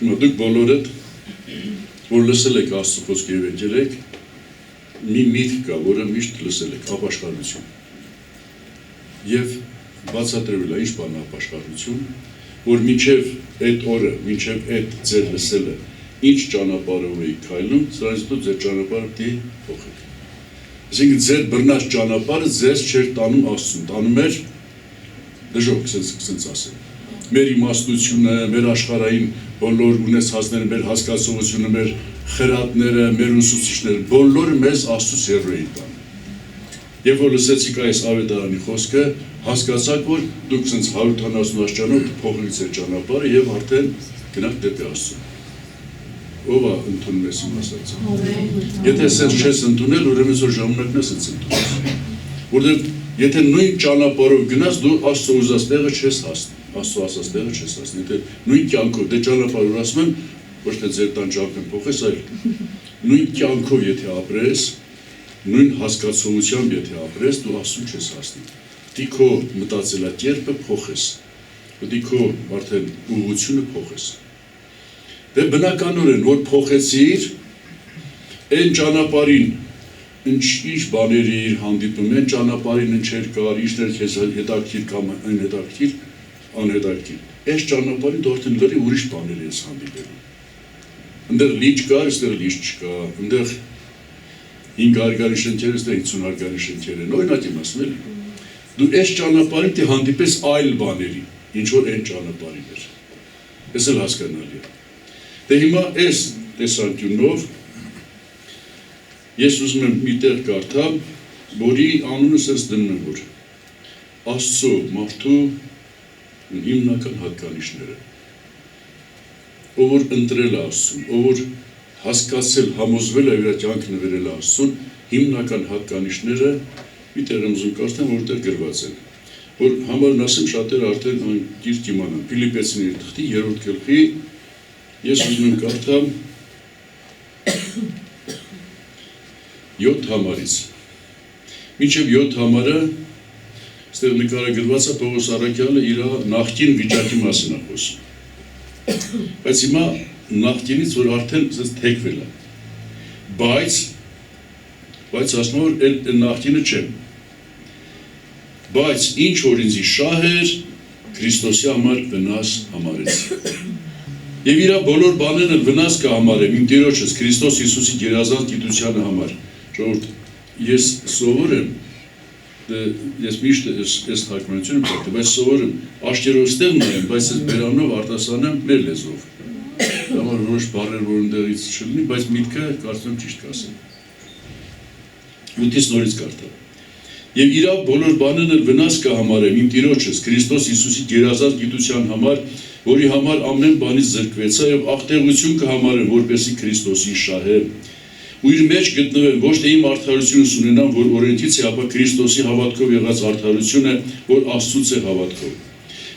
Դուք բոլորդ, որ լսել եք Աստծո խոսքը եւ եկել եք, մի միտք կա, որը միշտ լսել եք, ապաշխարություն։ Եվ բացատրվել է ինչ բան է ապաշխարություն, որ մինչև այդ օրը, մինչև այդ ձեր լսելը, ինչ ճանապարհով եք քայլում, սրանից հետո ձեր ճանապարհը պիտի փոխեք։ Այսինքն ձեր բռնած ճանապարհը ձեզ չէր տանում Աստծուն, տանում էր դժոխք, ասենց ասեմ։ Մեր իմաստությունը, մեր աշխարհային բոլոր ունեցածները, մեր հասկացողությունը, մեր խրատները, մեր ուսուցիչները, բոլորը մեզ Աստծուց հեռու էին տանում։ Եվ որ լսեցիք այս ավետարանի խոսքը, հասկացաք, որ դուք ասենց 170 աստիճանով փոխեք ձեր ճանապարհը եւ արդեն գնաք դեպի Աստծուն։ Ով է ընդունում ես իմ ասածը։ Եթե ասես չես ընդունել, ուրեմն որ ժամանակն ես ընդունել։ Որտեղ եթե նույն ճանապարհով գնաս, դու Աստծո ուզած տեղը չես հասնի։ Աստծո ասած տեղը չես հասնի։ Եթե նույն կյանքով դե ճանապարհով ասում եմ, ոչ թե ձեր տան ճամփեն փոխես, այլ նույն կյանքով եթե ապրես, նույն հասկացողությամբ եթե ապրես, դու Աստծուն չես հասնի։ Դի քո մտածելակերպը փոխես։ Դի քո արդեն ուղղությունը փոխես։ Դե բնականորեն որ փոխեցիր այն ճանապարհին ինչ բաների իր հանդիպում են ճանապարհին ինչեր կար, ինչներ քեզ հետաքրքիր կամ անհետաքրքիր, անհետաքրքիր։ Այս ճանապարհին դու արդեն լրի ուրիշ բաների ես հանդիպելու։ Այնտեղ լիճ կար, այստեղ լիճ չկա, այնտեղ 5 հարգարի շենքեր, այստեղ 50 հարգարի շենքեր են, օրինակ եմ ասում էլի։ Դու այս ճանապարհին դի հանդիպես այլ բաների, ինչ որ այն ճանապարհին էր։ Էս էլ հասկանալի է։ Դե հիմա այս տեսանկյունով ես ուզում եմ մի տեղ կարդամ, որի անունը ասես դնում եմ, որ Աստծո մարդու հիմնական հատկանիշները, ով որ ընտրել է Աստծուն, ով որ հասկացել, համոզվել է իր կյանքը նվիրել Աստծուն, հիմնական հատկանիշները մի տեղ եմ ուզում կարդամ, որտեղ գրված են, որ համարն ասեմ շատերը արդեն անկիրք իմանան, Փիլիպպեցիների թղթի 3-րդ գլխի ես ուզում եմ կարդամ 7 համարից։ Մինչև 7 համարը այստեղ նկարագրված է Պողոս առաքյալը իր նախկին վիճակի մասին է խոսում։ Բայց հիմա նախկինից որ արդեն թեքվել է։ Բայց ասում որ այդ նախկինը չեմ։ Բայց ինչ որ ինձ շահ էր, Քրիստոսի համար վնաս համարեցի։ Եվ իր բոլոր բաներն վնաս կհամարեմ իմ Տիրոջս Քրիստոս Հիսուսի գերազանց գիտությանը համար։ Ժողովուրդ, ես սովոր եմ, ես միշտ այս թարգմանությունը եմ պատկերացնում, բայց սովոր եմ աշկերով ստեղ նայեմ, բայց այս բերանով արտասանեմ մեր լեզվով։ Համար որոշ բառեր որ ընդեղից չլինի, բայց միտքը կարծում եմ ճիշտ կասեմ։ Ութից նորից կարդամ։ Եվ իր բոլոր բաներն վնաս կհամարեմ իմ Տիրոջս Քրիստոս Հիսուսի գերազանց գիտության համար, որի համար ամեն բանից զրկվեցա եւ աղտեղություն կհամարեմ, որպեսզի Քրիստոսի շահեմ։ Ու իր մեջ գտնվեմ ոչ թե իմ արդարությունս ունենամ, որ օրենքից է, ապա Քրիստոսի հավատքով եղած արդարությունը, որ Աստծուց է հավատքով։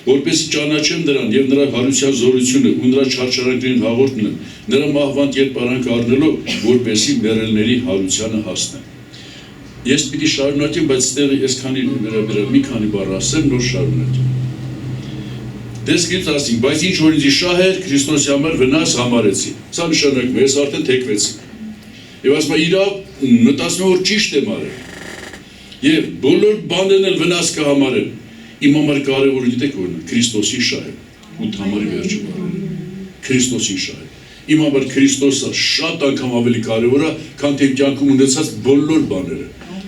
Որպեսզի ճանաչեմ նրան եւ նրա հարության զորությունը ու նրա չարչարանքներին հաղորդնեմ, նրա մահվան կերպարանքը առնելով, որպեսզի մեռելների հարությանը հասնեմ։ Ես պիտի շարունակեմ, բայց ստեղի այսքանի մի քանի բառ ասեմ, նոր շարունակեմ։ Դեսքից ասին, բայց ինչ որ ինձ շահ էր, Քրիստոսի համար վնաս համարեցի։ Սա նշանակում է, ես արդեն թեքվեցի։ Եվ ասում է իրավ մտածում որ ճիշտ եմ արել։ Եվ բոլոր բաներն էլ վնաս կհամարեմ։ Իմ համար կարևորը գիտեք որն է, Քրիստոսի շահը։ 8 համարի վերջը բառերը։ Քրիստոսի շահը։ Իմ համար Քրիստոսը շատ անգամ ավելի կարևոր է, քան թե իմ կյանքում ունեցած բոլոր բաները։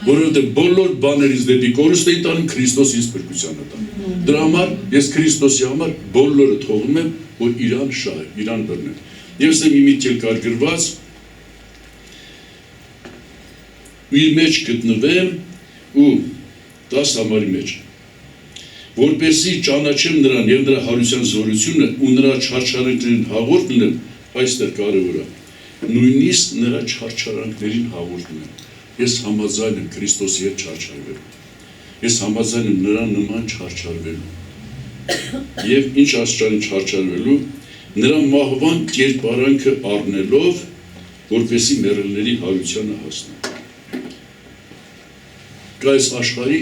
Որովհետև բոլոր բաներից դեպի կորուստ էին տանում, Քրիստոս ինձ փրկության է տանում։ Դրա համար ես Քրիստոսի համար բոլորը թողում եմ, որ իրան շահ է, իրան բռնեմ։ Եվ սա մի միտք էլ կար գրված իր մեջ գտնվեմ ու 10 համարի մեջ որպեսզի ճանաչեմ նրան եւ նրա հարության զորությունը ու նրա չարչարանքներին հաղորդնեմ, այստեղ կարևոր է նույնիսկ նրա չարչարանքներին հաղորդնեմ։ Ես համաձայն եմ Քրիստոսի հետ չարչարվելու։ Ես համաձայն եմ նրան նման չարչարվելու։ Եվ ինչ աստիճանի չարչարվելու, նրա մահվան կերպարանքը առնելով, որպեսզի մեռելների հարությանը հասնեմ։ Կա այս աշխարհի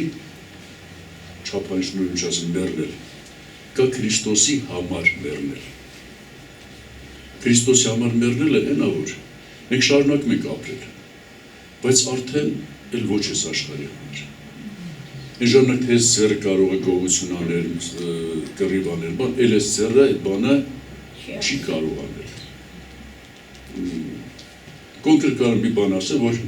չափանիշներում ասեմ մեռնել, կա Քրիստոսի համար մեռնել։ Քրիստոսի համար մեռնելը այնա որ մենք շարունակում ենք ապրել, բայց արդեն էլ ոչ էս աշխարհի համար։ Այն ժամանակ թե ձեռը կարող է գողություն անել, կռիվ անել, բան, էլ էս ձեռը այդ բանը չի կարող անել։ Կոնկրետ կարող մի բան ասել, որ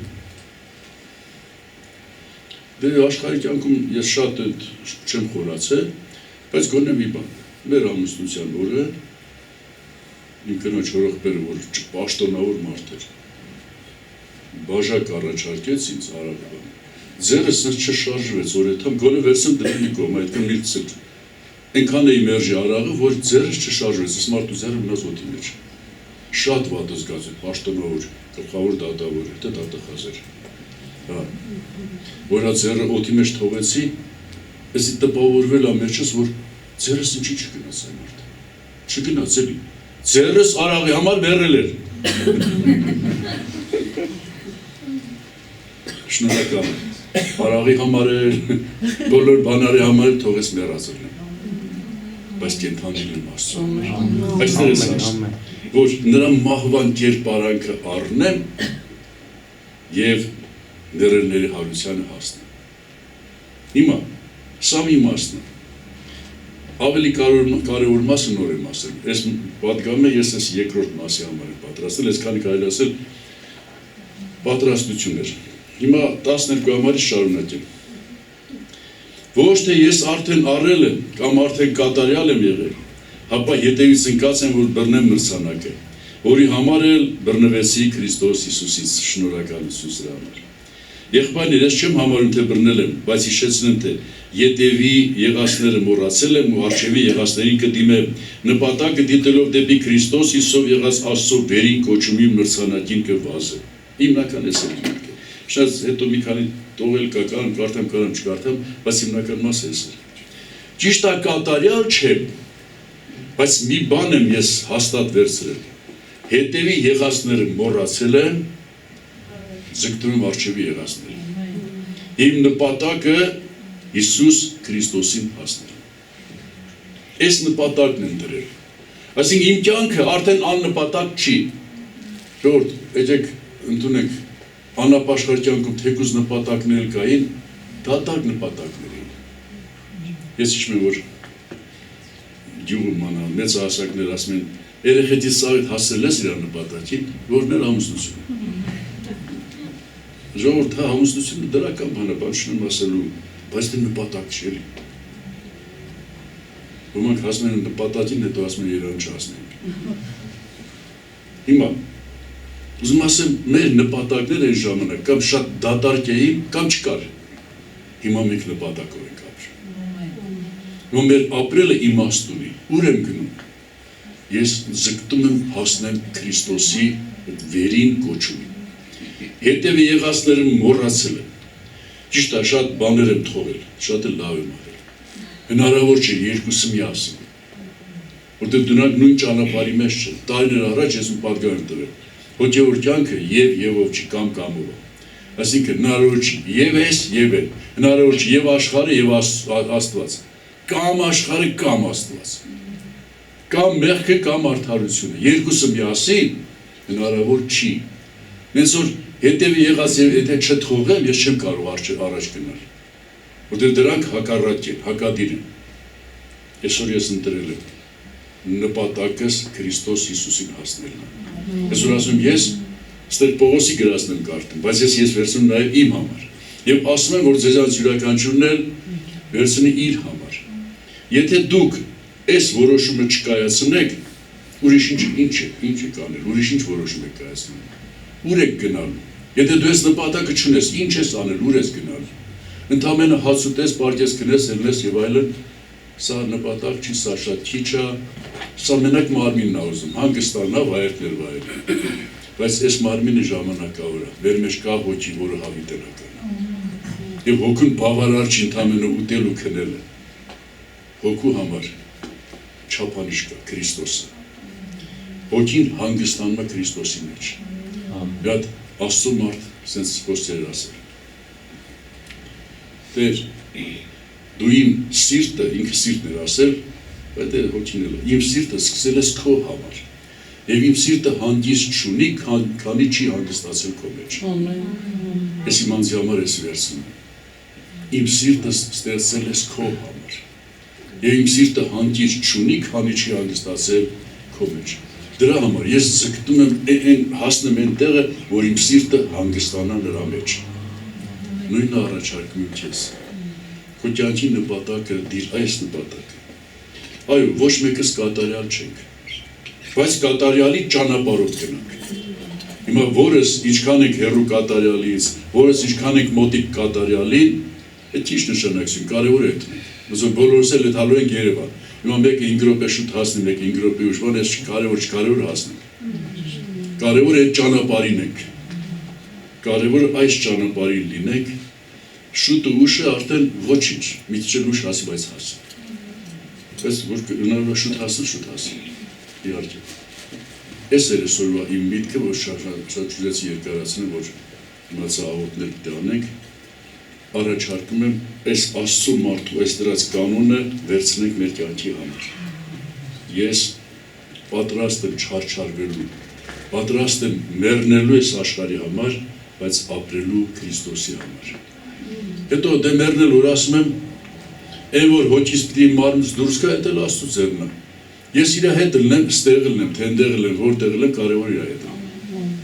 դե աշխարհի կյանքում ես շատ չեմ խորացել, բայց գոնե մի բան, մեր ամուսնության օրը իմ կնոջ հորեղբերը, որ պաշտոնավոր մարդ էր, բաժակ առաջարկեց ինձ արագ բան։ Ձերս չշարժվեց օրեթամ, գոնե վերցեմ դրելի կողմ, այդքան միլցել։ Այնքան էի մերժի արաղը, որ ձերս չշարժվեց, ես մարդու ձերը մնաց օդի մեջ։ Շատ վատ զգացի, պաշտոնավոր, գլխավոր դատավոր, դա դատախազ էր։ Որ հա ձերը օդի մեջ թողեցի, էսի տպավորվել ամերջս, որ ձերս ինչի չգնաց այն մարդը։ Չգնաց էլի։ Ձերս արաղի համար մեռել էր։ Շնորհակալ եմ։ Արաղի համար էր, բոլոր բանարի համար թողես մեռածել եմ։ Բայց կենթանել եմ Աստծո։ Այստեղ ես ասում, որ նրա մահվան կերպարանքը առնեմ և ներերների հարությանը հասնեմ։ Հիմա, սա մի մասն է։ Ավելի կարևոր մասը նոր եմ ասել։ Ես պատգամ եմ, ես ես երկրորդ մասի համար եմ պատրաստել, ես քանի կարելի ասել պատրաստություն էր։ Հիմա 12 համարից շարունակեմ։ Ոչ թե ես արդեն առել եմ կամ արդեն կատարյալ եմ եղել, հապա հետևից ընկած եմ, որ բռնեմ մրցանակը, որի համար էլ բռնվեցի Քրիստոս Հիսուսից, շնորհակալություն սրա համար։ Եղբայրներ, ես չեմ համարում, թե բռնել եմ, բայց հիշեցնեմ, թե ետևի եղածները մոռացել եմ ու առջևի եղածներին կդիմեմ, նպատակը դիտելով դեպի Քրիստոս Հիսուսով եղած Աստծո վերին կոչումի մրցանակին կվազեմ։ Հիմնական էս է։ Շատ հետո մի քանի տողել կա, կարդամ, չկարդամ, բայց հիմնական մասը էս է։ Ճիշտ է կատարյալ չեմ, բայց մի բան եմ ես հաստատ վերցրել։ Հետևի եղածները մոռացել եմ, ձգտում եմ առջևի եղածները։ Իմ նպատակը Հիսուս Քրիստոսին հասնել։ Այս նպատակն եմ դրել։ Այսինքն իմ կյանքը արդեն աննպատակ չի։ Ժողովուրդ, եկեք ընդունենք անապաշխար կյանքում թեկուզ նպատակներ կային, դատարկ նպատակներ էին։ Ես հիշում եմ, որ գյուղում մանալ, մեծ հասակներ ասում են, երեխեքից սաղիդ հասել ես իր նպատակին, որն էր ամուսնությունը։ Ժողովուրդ, հա, ամուսնությունը դրական բան է, բան չունեմ ասելու, բայց դե նպատակ չի էլի։ Ոմանք ասում են նպատակին, հետո ասում են Երևան չհասնենք։ Հիմա ուզում ասեմ, մեր նպատակներ այն ժամանակ կամ շատ դատարկ էին, կամ չկար։ Հիմա մենք նպատակով ենք ապրում։ Հիմա մեր ապրելը իմաստ ունի, ուր եմ գնում։ Ես ձգտում եմ հասնեմ Քրիստոսի վերին կոչումին։ Հետևի եղածները մոռացել եմ։ Ճիշտ է, շատ բաներ եմ թողել, շատ էլ լավ եմ արել։ Հնարավոր չէ երկուսը միասին։ Որտեղ դրանք նույն ճանապարհի մեջ չեն։ Տարիներ առաջ ես մի պատգամ եմ տվել։ Հոգևոր կյանքը եւ ով չի կամ կամով։ Այսինքն հնարավոր չի եւ ես եւ էլ։ Հնարավոր չի եւ աշխարհը եւ Աստված։ Կամ աշխարհը կամ Աստված։ Կամ մեղքը կամ արդարությունը։ Երկուսը միասին հնարավոր չի։ Հենց որ հետևի եղած եւ եթե չթողեմ, ես չեմ կարող առաջ գնալ։ Որտեղ դրանք հակառակ են, հակադիր են։ Այսօր ես ընտրել եմ նպատակս Քրիստոս Հիսուսին հասնելն է։ Այսօր ասում ես ստեղ Պողոսի գրածն եմ կարդում, բայց ես վերցնում նաև իմ համար։ Եվ ասում եմ, որ ձեզանց յուրաքանչյուրն էլ վերցնի իր համար։ Եթե դուք այս որոշումը չկայացնեք, ուրիշ ինչ եք անել, ուրիշ ինչ որոշում եք կայացնում։ Ուր եք գնալու։ Եթե դու այս նպատակը չունես, ինչ ես անել, ուր ես գնալու։ Ընդամենը հաց ուտես, պարկես գնես, ելնես եւ այլն, սա նպատակ չի, սա շատ քիչ է, սա մենակ մարմինն է ուզում, հանգստանա, վայելքներ վայելել։ Բայց այս մարմինը ժամանակավոր է, մեր մեջ կա հոգի, որը հավիտենական է։ Եվ հոգուն բավարար չի ընդամենը ուտել ու քնելը։ Հոգու համար չափանիշ կա Քրիստոսը։ Հոգին հանգստանում է Քրիստոսի մեջ։ Այդ Աստծո մարդ սենց խոսքեր ասել։ Տեր, դու իմ սիրտը, ինքը սիրտն էր ասել, բայց հոգին էլ, իմ սիրտը սկսել ես քո համար։ Եվ իմ սիրտը հանգիստ չունի, քանի չի հանգստացել քո մեջ։ Ես իմ անձի համար ես վերցնում։ Իմ սիրտը ստեղծել ես քո համար։ Եվ իմ սիրտը հանգիստ չունի, քանի չի հանգստացել քո մեջ։ Դրա համար ես ձգտում եմ հասնեմ այն տեղը, որ իմ սիրտը հանգստանա նրա մեջ։ Նույնը առաջարկում եմ քեզ։ Քո կյանքի նպատակը դիր այս նպատակը։ Այո, ոչ մեկս կատարյալ չենք, բայց կատարյալի ճանապարհով գնանք։ Հիմա որս ինչքան ենք հեռու կատարյալից, որս ինչքան ենք մոտիկ կատարյալին, այդ ինչ նշանակություն, կարևոր է դա։ Ուզում բոլորս էլ հալու ենք Երևան։ Հիմա մեկը 5 րոպե շուտ հասնի, մեկը 5 րոպե ուշ, բան էս կարևոր հասնենք։ Կարևոր է այդ ճանապարհին ենք։ Կարևոր այս ճանապարհին լինենք, շուտը ուշը արդեն ոչինչ, մի քիչ ուշ հասի, բայց հասի։ Բայց որ հնարավոր շուտ հասի։ Իհարկե։ Ես էր այսօրվա իմ միտքը, որ շատ ուզեցի երկարացնել, որ իմացա աղոթներ տանենք, առաջարկում եմ այս Աստծո մարդու այս դրած կանոնը վերցնենք մեր կյանքի համար։ Ես պատրաստ եմ չարչարվելու, պատրաստ եմ մեռնելու այս աշխարհի համար, բայց ապրելու Քրիստոսի համար։ Հետո դե մեռնել որ ասում եմ, այն որ հոգիս պիտի մարմնից դուրս գա, դա էլ Աստծո ձեռն է։ Ես իր հետ լինեմ, ստեղ լինեմ, թե այնտեղ լինեմ, որտեղ լինեմ, կարևոր իր հետ լինեմ։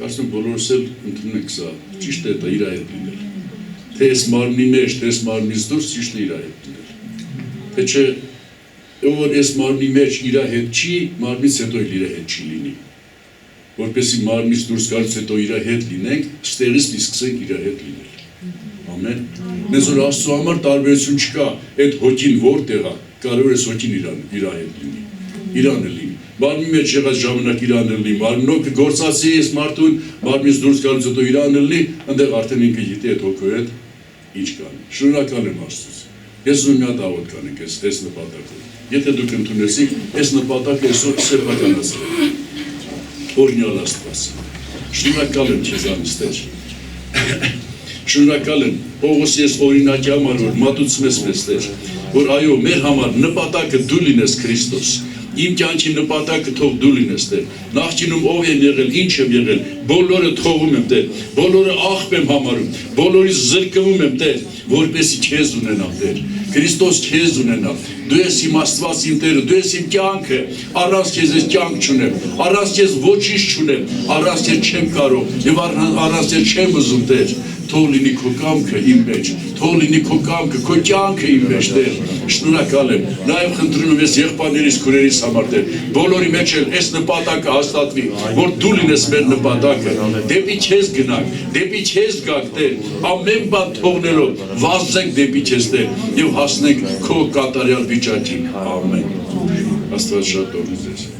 Կարծում բոլորս էլ ընդունում ենք սա, ճիշտ է դա իր հետ լինել։ Թե այս մարմնի մեջ, թե այս մարմնից դուրս ճիշտ է իր հետ լինել։ Թե չէ, որ այս մարմնի մեջ իր հետ չի, մարմնից հետո իր հետ չի լինի։ Որպեսզի մարմնից դուրս գալուց հետո իր հետ լինենք, ստեղից մի սկսենք իր հետ լինել։ Ամեն։ Մեզ որ Աստծո համար տարբերություն չկա, այդ հոգին որտեղ է, կարևոր է հոգին իր հետ լինի, իրանը լինի։ Մարմնի մեջ եղած ժամանակ իրանը լինի, մարմնոքը գործածի ես մարդուն, մարմնից դուրս գալուց հետո իրանը լինի, այնտեղ արդեն ինքը գիտի այդ հոգու հետ ինչ կանի։ Շնորհակալ եմ Աստծուց։ Ես ուզում եմ մի հատ աղոթ կանենք այս նպատակով։ Եթե դուք ընդունեցիք, այս նպատակը այսօր սեփականացրեք։ Օրհնյալ Աստված։ Շնորհակալ եմ քեզանից, Տեր։ Շնորհակալ եմ Պողոսի այս օրինակի համար, որ մատուցում ես մեզ, Տեր, որ այո, մեր համար նպատակը դու լինես Քրիստոս։ Իմ կյանքի նպատակը թող դու լինես, Տեր։ Նախկինում ով եմ եղել, ինչ եմ եղել, բոլորը թողում եմ, Տեր, բոլորը աղբ եմ համարում, բոլորից զրկվում եմ, Տեր, որպեսզի քեզ ունենամ, Տեր։ Քրիստոս քեզ ունենամ։ Դու ես իմ Աստված, իմ Տերը, դու ես իմ կյանքը, առանց քեզ ես կյանք չունեմ, առանց քեզ ոչինչ չունեմ, առանց քեզ չեմ կարող եւ առանց քեզ չեմ ուզում, Տեր։ Թող լինի քո կամքը իմ մեջ, թող լինի քո կամքը, քո կյանքը իմ մեջ, Տեր։ Շնորհակալ եմ։ Նաև խնդրում եմ ես եղբայրներիս, քուրերիս համար, Տեր, բոլորի մեջ էլ այս նպատակը հաստատվի, որ դու լինես մեր նպատակը, դեպի քեզ գնանք, դեպի քեզ գանք, Տեր, ամեն բան թողնելով, վազենք դեպի քեզ, Տեր, եւ հասնենք քո կատարյալ վիճակին։ Ամեն։ Աստված շատ օրհնի ձեզ։